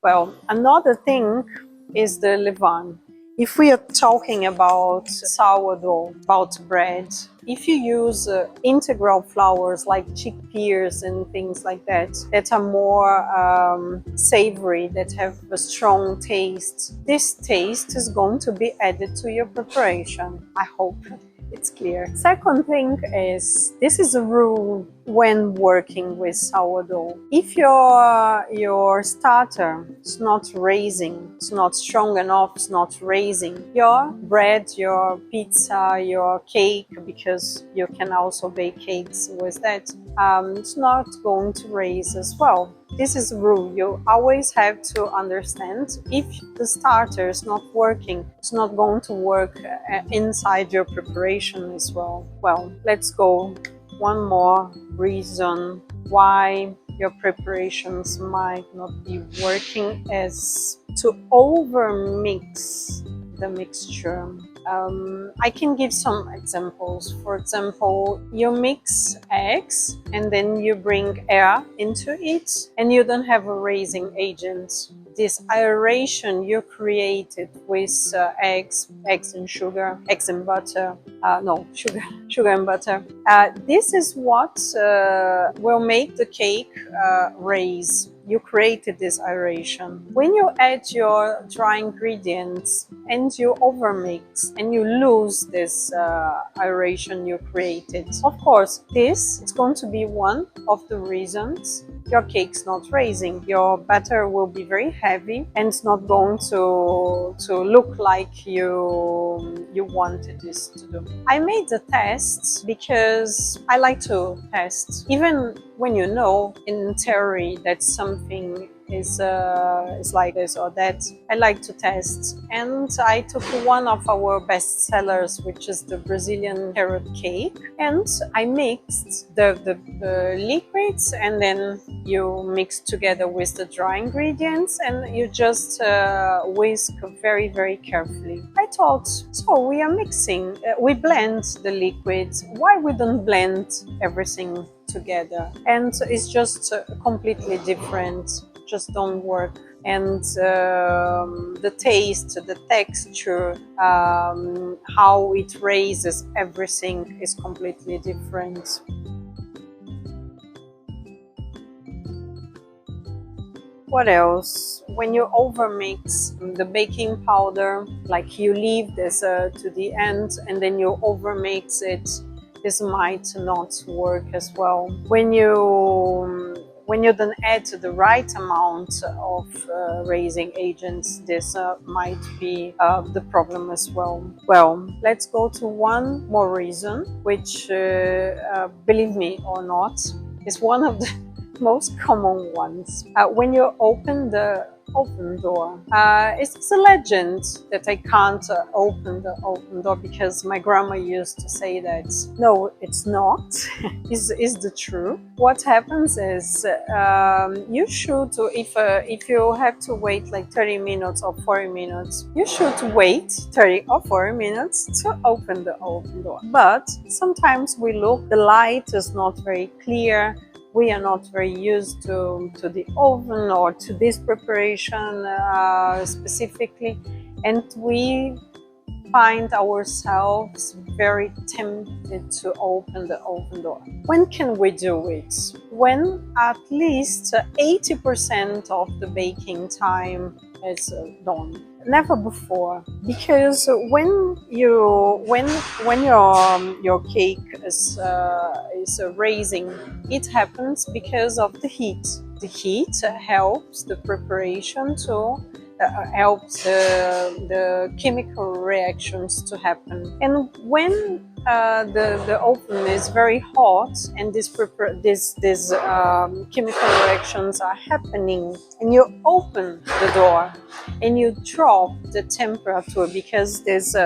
Well, another thing is the levain. If we are talking about sourdough, about bread, if you use integral flours like chickpeas and things like that, that are more savory, that have a strong taste, this taste is going to be added to your preparation. I hope it's clear. Second thing is, this is a rule when working with sourdough. If your starter is not raising, it's not strong enough, it's not raising, your bread, your pizza, your cake, because you can also bake cakes with that, it's not going to raise as well. This is a rule you always have to understand. If the starter is not working, it's not going to work inside your preparation as well. Well, let's go. One more reason why your preparations might not be working is to over mix the mixture. I can give some examples. For example, you mix eggs and then you bring air into it and you don't have a raising agent. This aeration you created with eggs and sugar, eggs and butter, sugar and butter. This is what will make the cake raise. You created this aeration. When you add your dry ingredients and you overmix and you lose this aeration you created, of course, this is going to be one of the reasons your cake's not raising. Your batter will be very heavy and it's not going to look like you wanted this to do. I made the tests because I like to test. Even when you know in theory that something is like this or that, I like to test. And I took one of our best sellers, which is the Brazilian carrot cake, and I mixed the liquids, and then you mix together with the dry ingredients and you just whisk very, very carefully. I thought, so we are mixing, we blend the liquids, why we don't blend everything together? And it's just completely different, just don't work. And the taste, the texture, how it raises everything is completely different. What else? When you overmix the baking powder, like you leave this to the end and then you overmix it, this might not work as well. When you don't add the right amount of raising agents, this might be the problem as well. Well, let's go to one more reason, which, believe me or not, is one of the most common ones. When you open the oven door, it's a legend that I can't open the open door because my grandma used to say that. No, it's not. is the truth. What happens is you should, if you have to wait like 30 minutes or 40 minutes, you should wait 30 or 40 minutes to open the oven door. But sometimes we look, the light is not very clear. We are not very used to the oven or to this preparation specifically, and we find ourselves very tempted to open the oven door. When can we do it? When at least 80% of the baking time is done. Never before, because when your cake is raising, it happens because of the heat. The heat helps the preparation to helps the chemical reactions to happen. And when the oven is very hot and these chemical reactions are happening, and you open the door and you drop the temperature, because this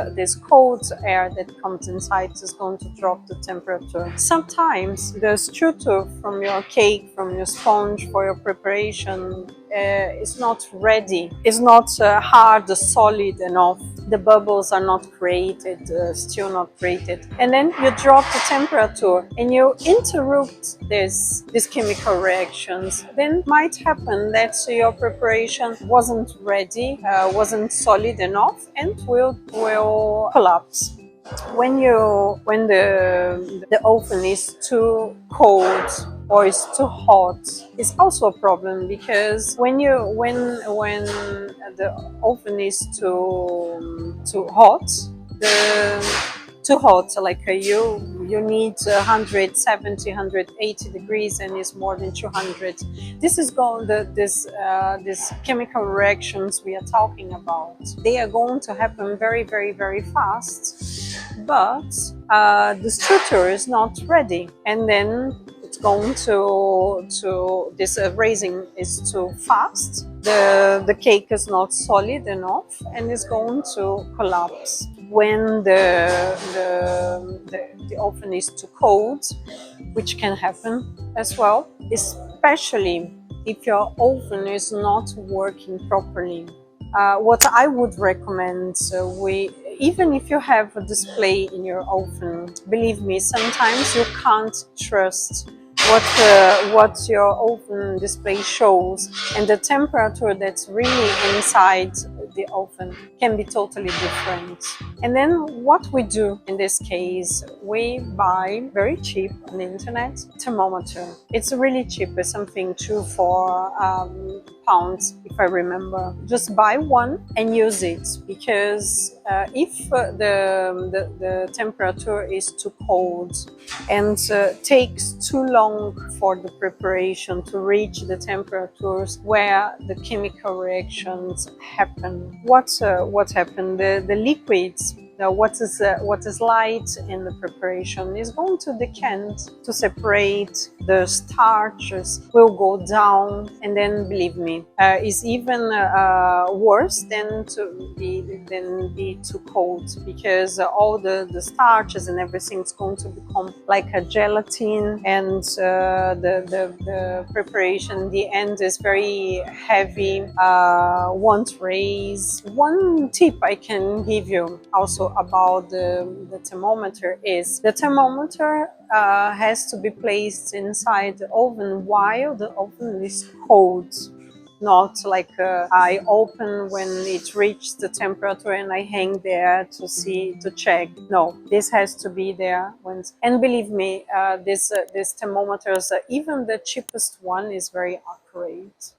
cold air that comes inside is going to drop the temperature. Sometimes the structure from your cake, from your sponge, for your preparation is not ready, is not hard, solid enough the bubbles are not created, still not created, and then you drop the temperature and you interrupt these chemical reactions, then might happen that your preparation wasn't ready, wasn't solid enough, and will collapse. When the oven is too cold or is too hot, it's also a problem, because when the oven is too hot, the too hot, like you need 170 180 degrees, and it's more than 200. This is going this chemical reactions we are talking about, they are going to happen very very very fast, but the structure is not ready, and then it's going to this raising is too fast, the cake is not solid enough, and it's going to collapse. When the oven is too cold, which can happen as well, especially if your oven is not working properly. What I would recommend, even if you have a display in your oven, believe me, sometimes you can't trust what your oven display shows, and the temperature that's really inside the oven can be totally different. And then what we do in this case, we buy very cheap on the internet thermometer. It's really cheap, it's something 2-4 pounds, if I remember. Just buy one and use it, because if the temperature is too cold and takes too long for the preparation to reach the temperatures where the chemical reactions happen, what happened? The liquids, what is light in the preparation is going to decant, to separate. The starches will go down, and then believe me, it's even worse than be too cold, because all the starches and everything is going to become like a gelatin, and the preparation in the end is very heavy, won't raise. One tip I can give you also about the thermometer is the thermometer has to be placed inside the oven while the oven is cold. Not like I open when it reaches the temperature and I hang there to check. No, this has to be there when. And believe me, this thermometers, even the cheapest one, is very accurate.